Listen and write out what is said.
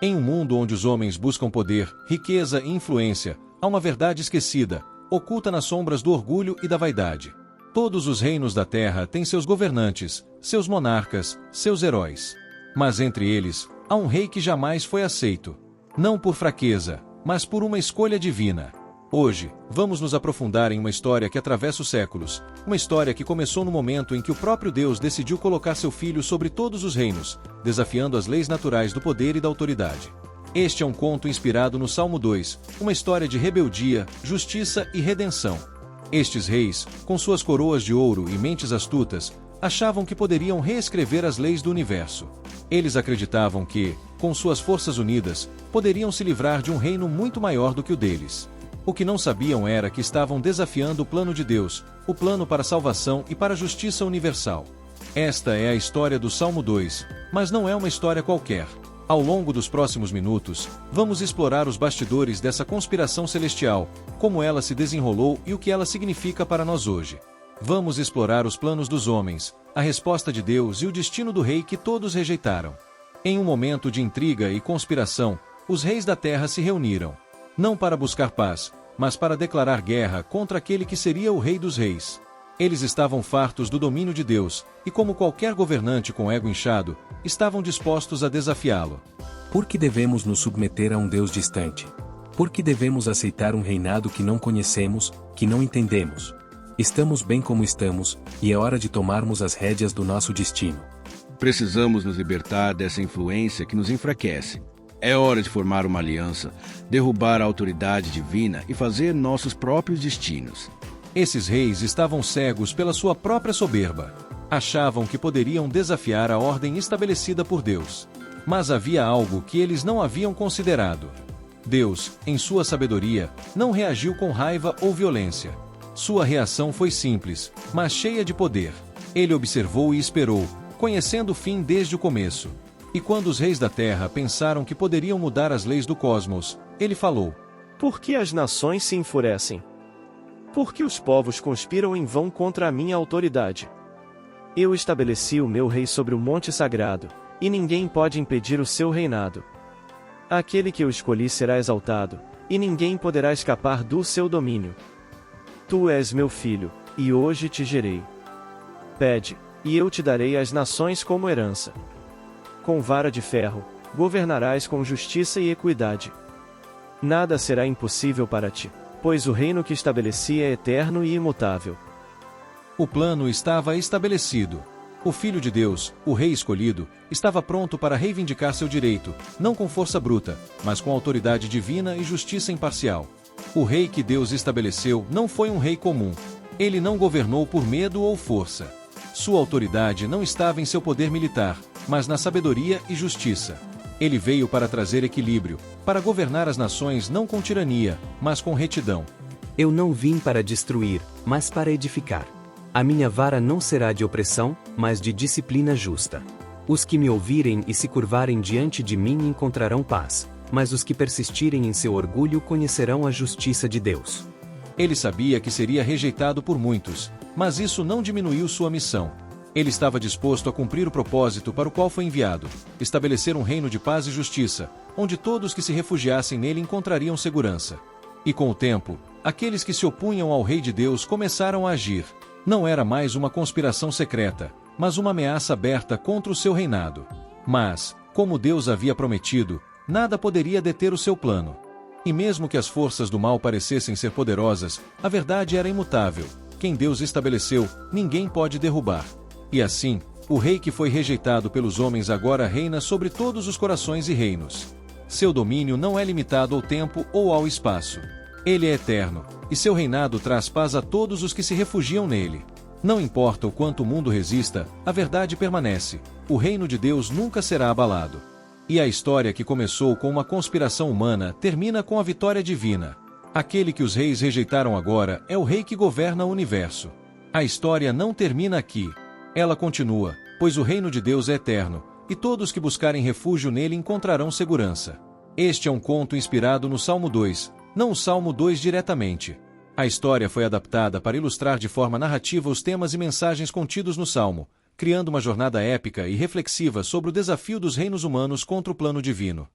Em um mundo onde os homens buscam poder, riqueza e influência, há uma verdade esquecida, oculta nas sombras do orgulho e da vaidade. Todos os reinos da terra têm seus governantes, seus monarcas, seus heróis. Mas entre eles, há um rei que jamais foi aceito. Não por fraqueza, mas por uma escolha divina. Hoje, vamos nos aprofundar em uma história que atravessa os séculos, uma história que começou no momento em que o próprio Deus decidiu colocar seu Filho sobre todos os reinos, desafiando as leis naturais do poder e da autoridade. Este é um conto inspirado no Salmo 2, uma história de rebeldia, justiça e redenção. Estes reis, com suas coroas de ouro e mentes astutas, achavam que poderiam reescrever as leis do universo. Eles acreditavam que, com suas forças unidas, poderiam se livrar de um reino muito maior do que o deles. O que não sabiam era que estavam desafiando o plano de Deus, o plano para a salvação e para a justiça universal. Esta é a história do Salmo 2, mas não é uma história qualquer. Ao longo dos próximos minutos, vamos explorar os bastidores dessa conspiração celestial, como ela se desenrolou e o que ela significa para nós hoje. Vamos explorar os planos dos homens, a resposta de Deus e o destino do rei que todos rejeitaram. Em um momento de intriga e conspiração, os reis da terra se reuniram. Não para buscar paz, mas para declarar guerra contra aquele que seria o Rei dos Reis. Eles estavam fartos do domínio de Deus, e como qualquer governante com ego inchado, estavam dispostos a desafiá-lo. Por que devemos nos submeter a um Deus distante? Por que devemos aceitar um reinado que não conhecemos, que não entendemos? Estamos bem como estamos, e é hora de tomarmos as rédeas do nosso destino. Precisamos nos libertar dessa influência que nos enfraquece. É hora de formar uma aliança, derrubar a autoridade divina e fazer nossos próprios destinos. Esses reis estavam cegos pela sua própria soberba. Achavam que poderiam desafiar a ordem estabelecida por Deus. Mas havia algo que eles não haviam considerado. Deus, em sua sabedoria, não reagiu com raiva ou violência. Sua reação foi simples, mas cheia de poder. Ele observou e esperou, conhecendo o fim desde o começo. E quando os reis da terra pensaram que poderiam mudar as leis do cosmos, ele falou: Por que as nações se enfurecem? Por que os povos conspiram em vão contra a minha autoridade? Eu estabeleci o meu rei sobre o monte sagrado, e ninguém pode impedir o seu reinado. Aquele que eu escolhi será exaltado, e ninguém poderá escapar do seu domínio. Tu és meu filho, e hoje te gerei. Pede, e eu te darei as nações como herança. Com vara de ferro, governarás com justiça e equidade. Nada será impossível para ti, pois o reino que estabeleci é eterno e imutável. O plano estava estabelecido. O Filho de Deus, o Rei escolhido, estava pronto para reivindicar seu direito, não com força bruta, mas com autoridade divina e justiça imparcial. O rei que Deus estabeleceu não foi um rei comum. Ele não governou por medo ou força. Sua autoridade não estava em seu poder militar, mas na sabedoria e justiça. Ele veio para trazer equilíbrio, para governar as nações não com tirania, mas com retidão. Eu não vim para destruir, mas para edificar. A minha vara não será de opressão, mas de disciplina justa. Os que me ouvirem e se curvarem diante de mim encontrarão paz, mas os que persistirem em seu orgulho conhecerão a justiça de Deus. Ele sabia que seria rejeitado por muitos, mas isso não diminuiu sua missão. Ele estava disposto a cumprir o propósito para o qual foi enviado, estabelecer um reino de paz e justiça, onde todos que se refugiassem nele encontrariam segurança. E com o tempo, aqueles que se opunham ao Rei de Deus começaram a agir. Não era mais uma conspiração secreta, mas uma ameaça aberta contra o seu reinado. Mas, como Deus havia prometido, nada poderia deter o seu plano. E mesmo que as forças do mal parecessem ser poderosas, a verdade era imutável. Quem Deus estabeleceu, ninguém pode derrubar. E assim, o rei que foi rejeitado pelos homens agora reina sobre todos os corações e reinos. Seu domínio não é limitado ao tempo ou ao espaço. Ele é eterno, e seu reinado traz paz a todos os que se refugiam nele. Não importa o quanto o mundo resista, a verdade permanece. O reino de Deus nunca será abalado. E a história que começou com uma conspiração humana termina com a vitória divina. Aquele que os reis rejeitaram agora é o rei que governa o universo. A história não termina aqui. Ela continua, pois o reino de Deus é eterno, e todos que buscarem refúgio nele encontrarão segurança. Este é um conto inspirado no Salmo 2, não o Salmo 2 diretamente. A história foi adaptada para ilustrar de forma narrativa os temas e mensagens contidos no Salmo, criando uma jornada épica e reflexiva sobre o desafio dos reinos humanos contra o plano divino.